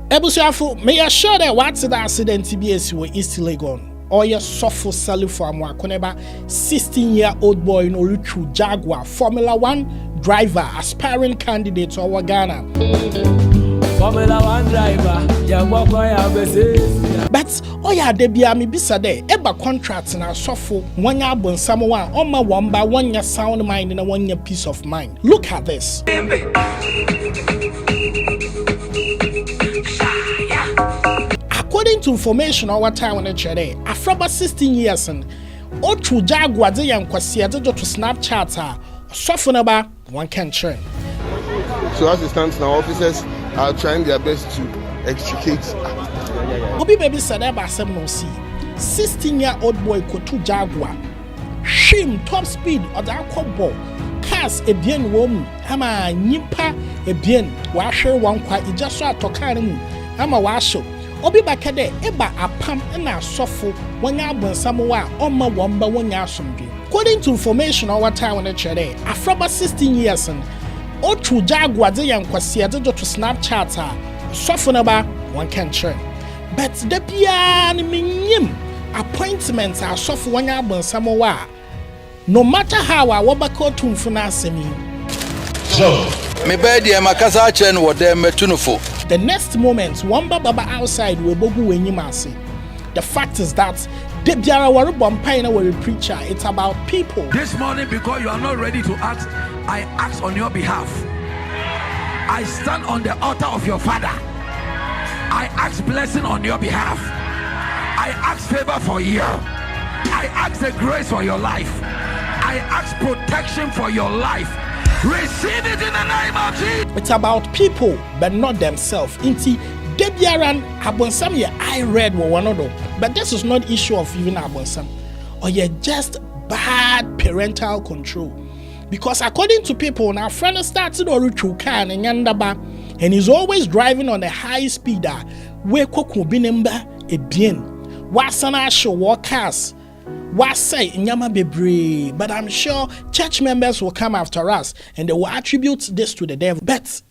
Ebusuafo, may I sure that what's the accident TBS with East Legon? Or your Sofo Salifu Amoako, 16-year-old boy in Oluchu Jaguar, Formula 1 driver, aspiring candidate to our Ghana. Formula 1 driver, but Debia mi bisa de eba contract na Sofo one year bon samoa oma wamba 1 year sound mind and 1 year peace of mind. Look at this. According to information our time on the today, after 16 years and Ochu Jaguar de yankwasi to Snapchat Sofo naba one can train. So as it stands now, officers are trying their best to extricate. Obi baby said about 16-year-old boy Kotu Jaguar. Shim top speed or the ball. Cars a bien woman. Ama nipa a bien. Washer one quite just saw tokanim. Ama washo. Obi bakade eba apam and a sofo one yard Samoa oma wamba 1 year something. According to information our time on the today, after 16 years and Ochu Jaguar de yankwasi to Snapchat sofo naba one can train. But the piano minim appointments are soft 1 year Samoa. No matter how I wabako tumfuna semi. So, me bedi makasa chen wo dem metunufo. The next moment, Wamba Baba outside will bogu wenyimasi. The fact is that the biara waru bompaina were a preacher. It's about people. This morning, because you are not ready to act, I ask on your behalf. I stand on the altar of your father. I ask blessing on your behalf. I ask favor for you. I ask the grace for your life. I ask protection for your life. Receive it in the name of Jesus. It's about people, but not themselves. Inti Debiaran Abonsam ye I read one other. But this is not issue of even Abonsam. Or you're just bad parental control. Because according to people, now friend started or through car and yandaba, and he's always driving on a high speeder. Where koku binemba e bien. Wasana show workers. Wasay nyama bebre. But I'm sure church members will come after us and they will attribute this to the devil. But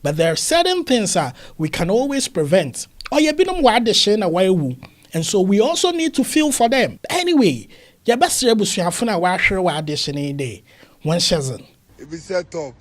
but there are certain things we can always prevent. And so we also need to feel for them. Anyway, your best rebusuafuna wa hwere wa addition day. One season. If it's set up.